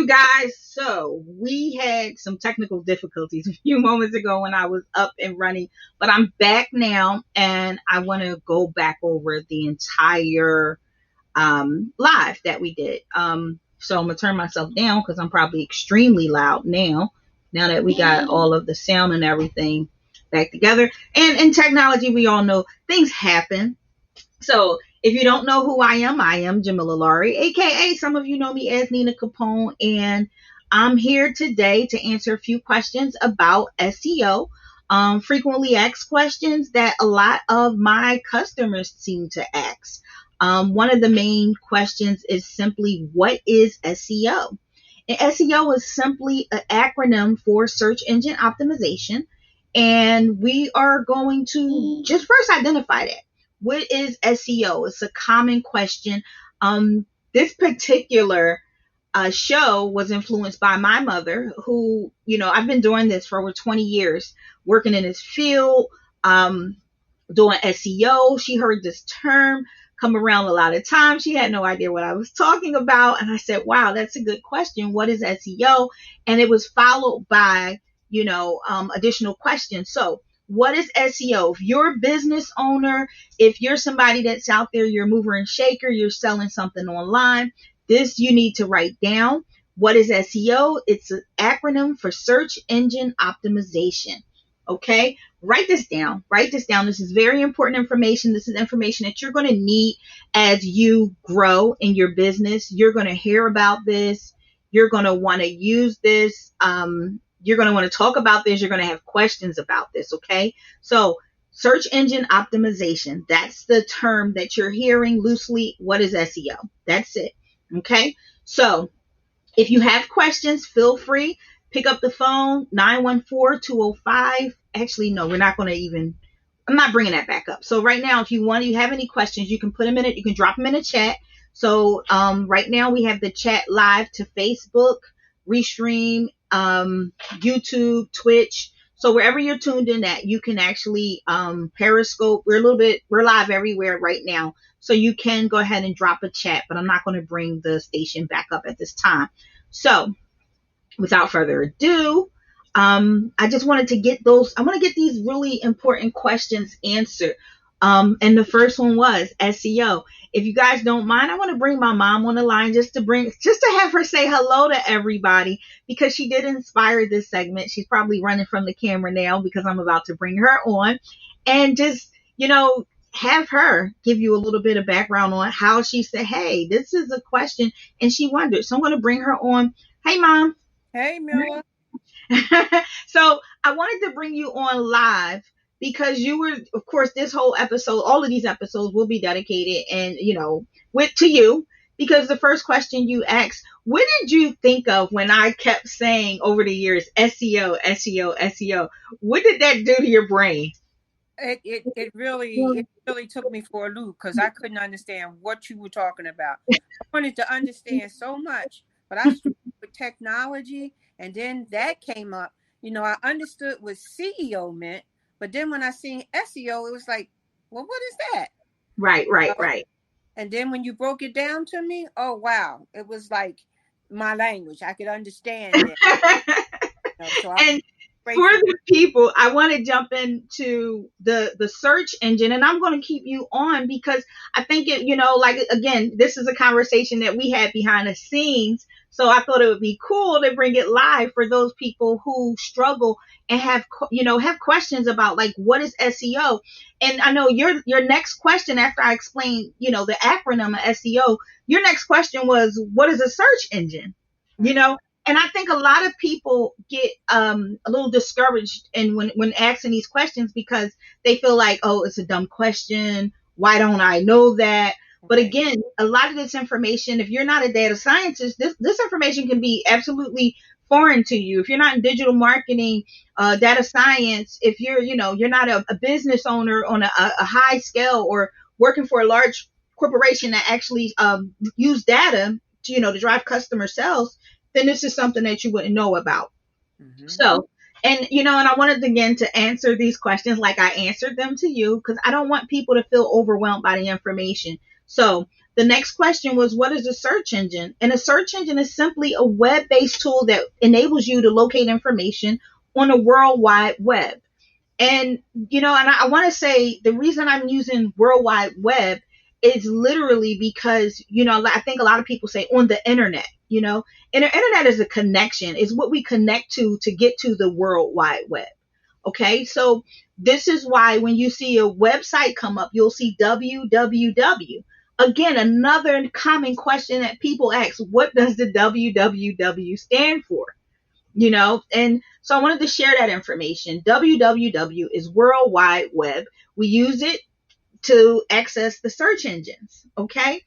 guys. So we had some technical difficulties a few moments ago when I was up and running, but I'm back now and I want to go back over the entire live that we did. So I'm going to turn myself down because I'm probably extremely loud now that we got all of the sound and everything back together. And in technology, we all know things happen. So if you don't know who I am Jamilah Lawry, aka some of you know me as Nina Capone, and I'm here today to answer a few questions about SEO. Frequently asked questions that a lot of my customers seem to ask. One of the main questions is simply, what is SEO? And SEO is simply an acronym for search engine optimization. And we are going to just first identify that. What is SEO? It's a common question. This particular show was influenced by my mother, who, I've been doing this for over 20 years, working in this field, doing SEO. She heard this term come around a lot of times. She had no idea what I was talking about. And I said, wow, that's a good question. What is SEO? And it was followed by, additional questions. So what is SEO? If you're a business owner, if you're somebody that's out there, you're a mover and shaker, you're selling something online, this you need to write down. What is SEO? It's an acronym for search engine optimization. Okay, write this down. Write this down. This is very important information. This is information that you're going to need as you grow in your business. You're going to hear about this. You're going to want to use this. You're going to want to talk about this. You're going to have questions about this. Okay, so search engine optimization. That's the term that you're hearing loosely. What is SEO? That's it. Okay, so if you have questions, feel free. Pick up the phone, 914-205. Actually, no, we're not going to even, I'm not bringing that back up. So right now, if you have any questions, you can put them in it. You can drop them in the chat. So right now we have the chat live to Facebook, Restream, YouTube, Twitch. So wherever you're tuned in at, you can actually Periscope. We're live everywhere right now. So you can go ahead and drop a chat, but I'm not going to bring the station back up at this time. So without further ado, I just wanted to get I want to get these really important questions answered. And the first one was SEO. If you guys don't mind, I want to bring my mom on the line just to have her say hello to everybody, because she did inspire this segment. She's probably running from the camera now because I'm about to bring her on, and just, have her give you a little bit of background on how she said, hey, this is a question, and she wondered. So I'm going to bring her on. Hey, Mom. Hey, Mila. So I wanted to bring you on live because you were, of course, this whole episode, all of these episodes will be dedicated and, to you, because the first question you asked, what did you think of when I kept saying over the years, SEO, SEO, SEO? What did that do to your brain? It really took me for a loop because I couldn't understand what you were talking about. I wanted to understand so much, but I struggled with technology, and then that came up. I understood what CEO meant, but then when I seen SEO, it was like, well, what is that? Right. And then when you broke it down to me, oh wow, it was like my language. I could understand it. And for the people, I want to jump into the search engine, and I'm going to keep you on because I think it, again, this is a conversation that we had behind the scenes. So I thought it would be cool to bring it live for those people who struggle and have questions about, like, what is SEO? And I know your next question after I explained, the acronym of SEO, your next question was, what is a search engine? And I think a lot of people get a little discouraged when asking these questions because they feel like, oh, it's a dumb question. Why don't I know that? But again, a lot of this information, if you're not a data scientist, this information can be absolutely foreign to you. If you're not in digital marketing, data science, if you're not a business owner on a high scale or working for a large corporation that actually use data to drive customer sales, then this is something that you wouldn't know about. Mm-hmm. So, and I wanted again to answer these questions like I answered them to you, because I don't want people to feel overwhelmed by the information. So The next question was, what is a search engine? And a search engine is simply a web-based tool that enables you to locate information on a world wide web. And, and I want to say the reason I'm using World Wide Web is literally because, I think a lot of people say on the internet, and the internet is a connection, is what we connect to get to the World Wide Web. Okay. So this is why when you see a website come up, you'll see www. Again, another common question that people ask, what does the www stand for? And so I wanted to share that information. www is World Wide Web. We use it to access the search engines. Okay.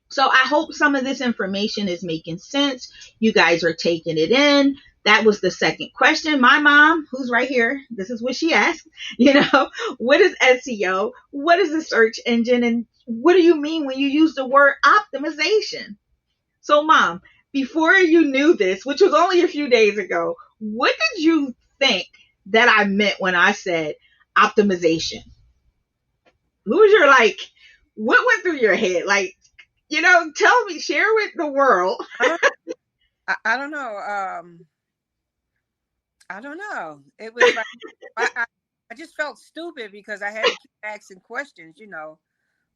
So I hope some of this information is making sense. You guys are taking it in. That was the second question. My mom, who's right here, this is what she asked. What is SEO? What is a search engine? And what do you mean when you use the word optimization? So, Mom, before you knew this, which was only a few days ago, what did you think that I meant when I said optimization? Who was your, what went through your head? Tell me, share with the world. I don't know. I don't know. It was like, I just felt stupid because I had to keep asking questions,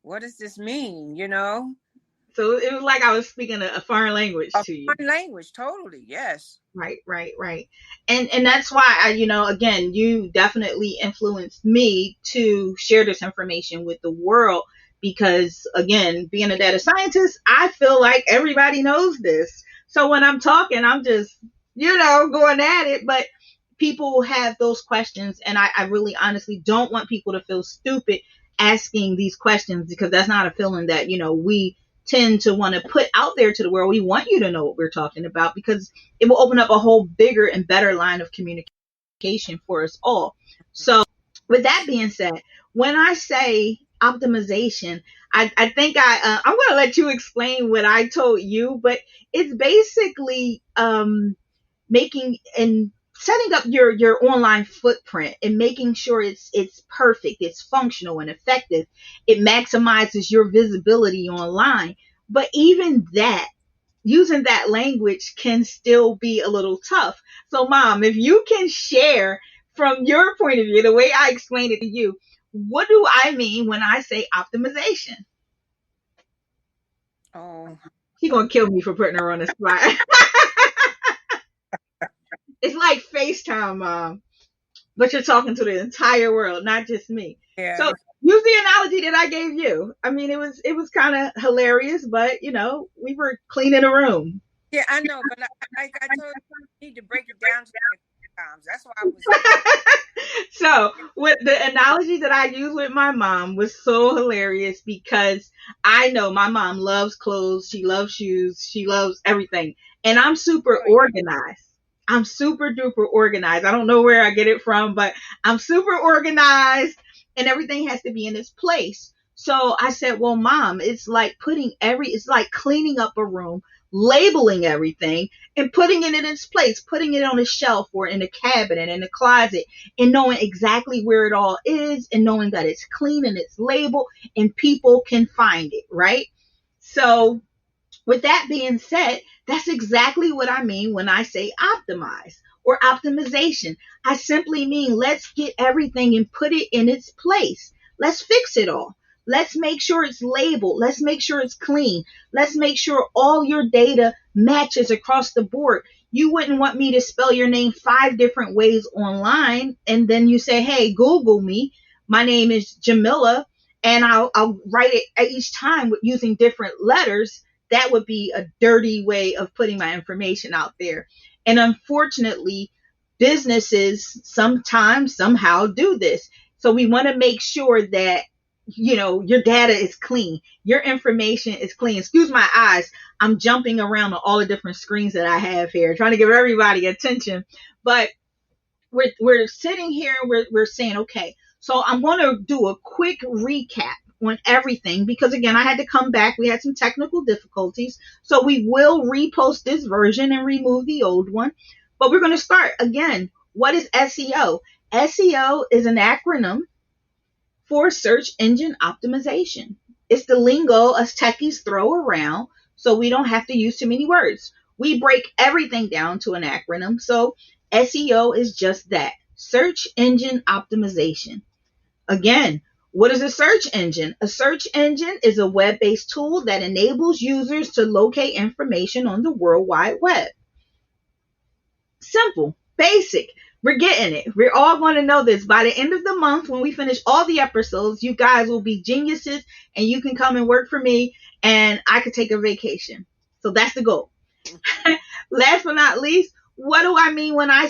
what does this mean, So it was like I was speaking a foreign language to you. Foreign language, totally, yes. Right. And that's why again, you definitely influenced me to share this information with the world because, again, being a data scientist, I feel like everybody knows this. So when I'm talking, I'm just, going at it. But people have those questions, and I really honestly don't want people to feel stupid asking these questions because that's not a feeling that, we tend to want to put out there to the world. We want you to know what we're talking about because it will open up a whole bigger and better line of communication for us all. So with that being said, when I say optimization, I think I'm going to let you explain what I told you, but it's basically making and setting up your online footprint and making sure it's perfect, it's functional and effective. It maximizes your visibility online. But even that, using that language can still be a little tough. So, Mom, if you can share from your point of view, the way I explained it to you, what do I mean when I say optimization? Oh, She's gonna kill me for putting her on the spot. It's like FaceTime, Mom, but you're talking to the entire world, not just me. yeah. So use the analogy that I gave you. I mean, it was kind of hilarious, but we were cleaning a room. Yeah, I know, but like I told you, I need to break it down to times. That's why I was. So with the analogy that I used with my mom was so hilarious because I know my mom loves clothes, she loves shoes, she loves everything, and I'm super organized. I'm super duper organized. I don't know where I get it from, but I'm super organized and everything has to be in its place. So I said, well, Mom, it's like it's like cleaning up a room, labeling everything and putting it in its place, putting it on a shelf or in a cabinet, in a closet, and knowing exactly where it all is and knowing that it's clean and it's labeled and people can find it, right? So with that being said, that's exactly what I mean when I say optimize or optimization. I simply mean let's get everything and put it in its place. Let's fix it all. Let's make sure it's labeled. Let's make sure it's clean. Let's make sure all your data matches across the board. You wouldn't want me to spell your name 5 different ways online and then you say, hey, Google me. My name is Jamilah, and I'll write it each time with using different letters. That would be a dirty way of putting my information out there. And unfortunately, businesses sometimes somehow do this. So we want to make sure that, your data is clean. Your information is clean. Excuse my eyes. I'm jumping around on all the different screens that I have here, trying to give everybody attention. But we're sitting here, we're saying, okay, so I'm going to do a quick recap on everything because again, I had to come back. We had some technical difficulties. So we will repost this version and remove the old one. But we're going to start again. What is SEO? SEO is an acronym for search engine optimization. It's the lingo us techies throw around so we don't have to use too many words. We break everything down to an acronym. So SEO is just that, search engine optimization. Again, what is a search engine? A search engine is a web-based tool that enables users to locate information on the World Wide Web. Simple, basic. We're getting it. We're all going to know this. By the end of the month, when we finish all the episodes, you guys will be geniuses and you can come and work for me and I could take a vacation. So that's the goal. Last but not least, what do I mean when I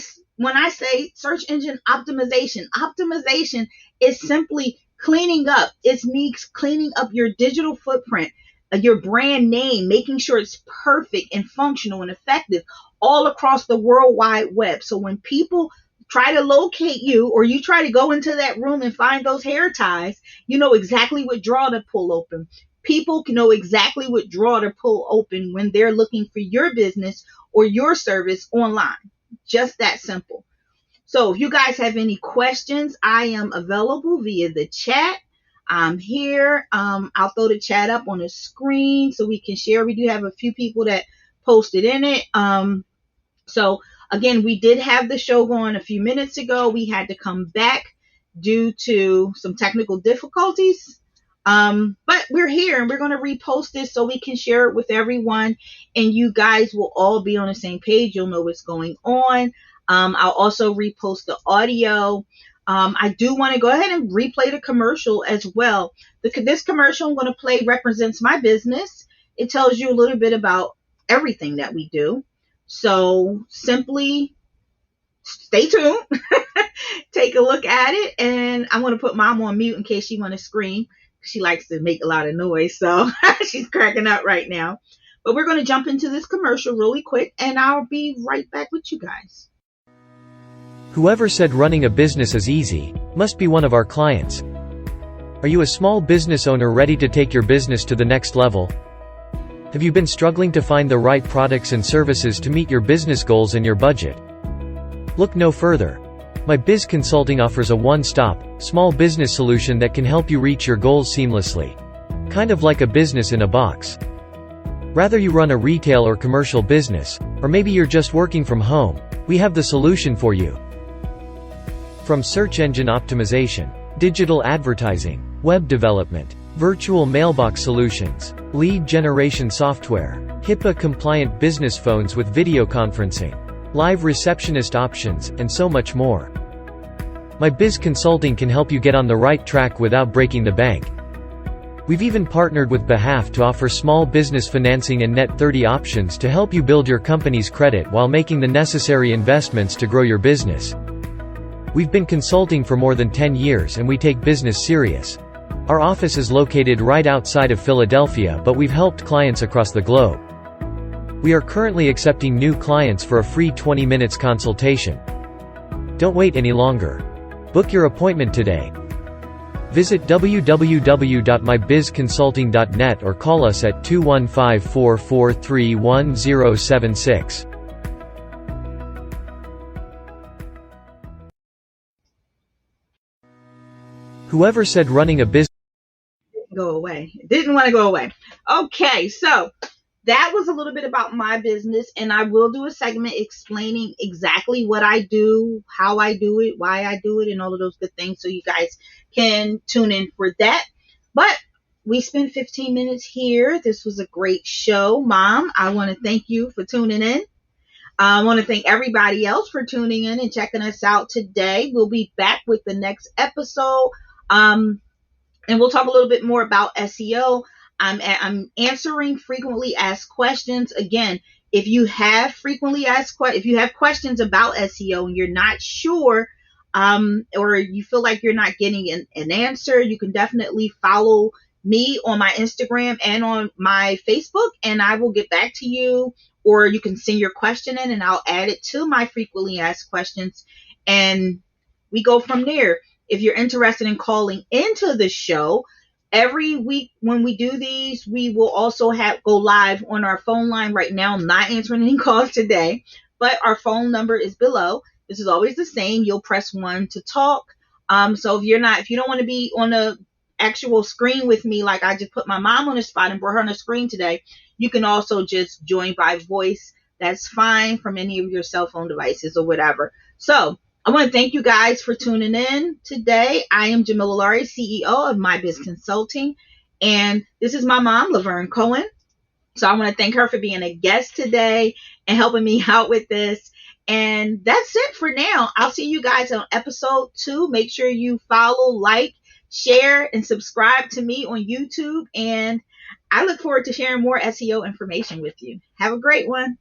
say search engine optimization? Optimization is simply cleaning up. It means cleaning up your digital footprint, your brand name, making sure it's perfect and functional and effective all across the World Wide Web. So when people try to locate you or you try to go into that room and find those hair ties, you know exactly what drawer to pull open. People can know exactly what drawer to pull open when they're looking for your business or your service online. Just that simple. So if you guys have any questions, I am available via the chat. I'm here. I'll throw the chat up on the screen so we can share. We do have a few people that posted in it. So again, we did have the show going a few minutes ago. We had to come back due to some technical difficulties. But we're here and we're going to repost this so we can share it with everyone and you guys will all be on the same page. You'll know what's going on. I'll also repost the audio. I do want to go ahead and replay the commercial as well. This commercial I'm going to play represents my business. It tells you a little bit about everything that we do. So simply stay tuned, take a look at it, and I'm going to put Mom on mute in case she want to scream. She likes to make a lot of noise, so she's cracking up right now. But we're going to jump into this commercial really quick, and I'll be right back with you guys. Whoever said running a business is easy must be one of our clients. Are you a small business owner ready to take your business to the next level? Have you been struggling to find the right products and services to meet your business goals and your budget? Look no further. My Biz Consulting offers a one-stop, small business solution that can help you reach your goals seamlessly. Kind of like a business in a box. Whether you run a retail or commercial business, or maybe you're just working from home, we have the solution for you. From search engine optimization, digital advertising, web development, virtual mailbox solutions, lead generation software, HIPAA-compliant business phones with video conferencing, live receptionist options, and so much more. My Biz Consulting can help you get on the right track without breaking the bank. We've even partnered with Behalf to offer small business financing and Net 30 options to help you build your company's credit while making the necessary investments to grow your business. We've been consulting for more than 10 years and we take business serious. Our office is located right outside of Philadelphia, but we've helped clients across the globe. We are currently accepting new clients for a free 20 minutes consultation. Don't wait any longer. Book your appointment today. Visit www.mybizconsulting.net or call us at 215-443-1076. Whoever said running a business Go away. Didn't want to go away. Okay, so that was a little bit about my business, and I will do a segment explaining exactly what I do, how I do it, why I do it, and all of those good things, so you guys can tune in for that. But we spent 15 minutes here. This was a great show. Mom, I want to thank you for tuning in. I want to thank everybody else for tuning in and checking us out today. We'll be back with the next episode. And we'll talk a little bit more about SEO. I'm answering frequently asked questions. Again, if you have if you have questions about SEO and you're not sure, or you feel like you're not getting an answer, you can definitely follow me on my Instagram and on my Facebook, and I will get back to you. Or you can send your question in and I'll add it to my frequently asked questions, and we go from there. If you're interested in calling into the show, every week when we do these, we will also go live on our phone line right now. I'm not answering any calls today, but our phone number is below. This is always the same. You'll press 1 to talk. So if you don't want to be on actual screen with me, like I just put my mom on the spot and brought her on the screen today, you can also just join by voice. That's fine from any of your cell phone devices or whatever. So I want to thank you guys for tuning in today. I am Jamilah Lawry, CEO of My Biz Consulting, and this is my mom, Laverne Cohen. So I want to thank her for being a guest today and helping me out with this. And that's it for now. I'll see you guys on episode 2. Make sure you follow, like, share, and subscribe to me on YouTube. And I look forward to sharing more SEO information with you. Have a great one.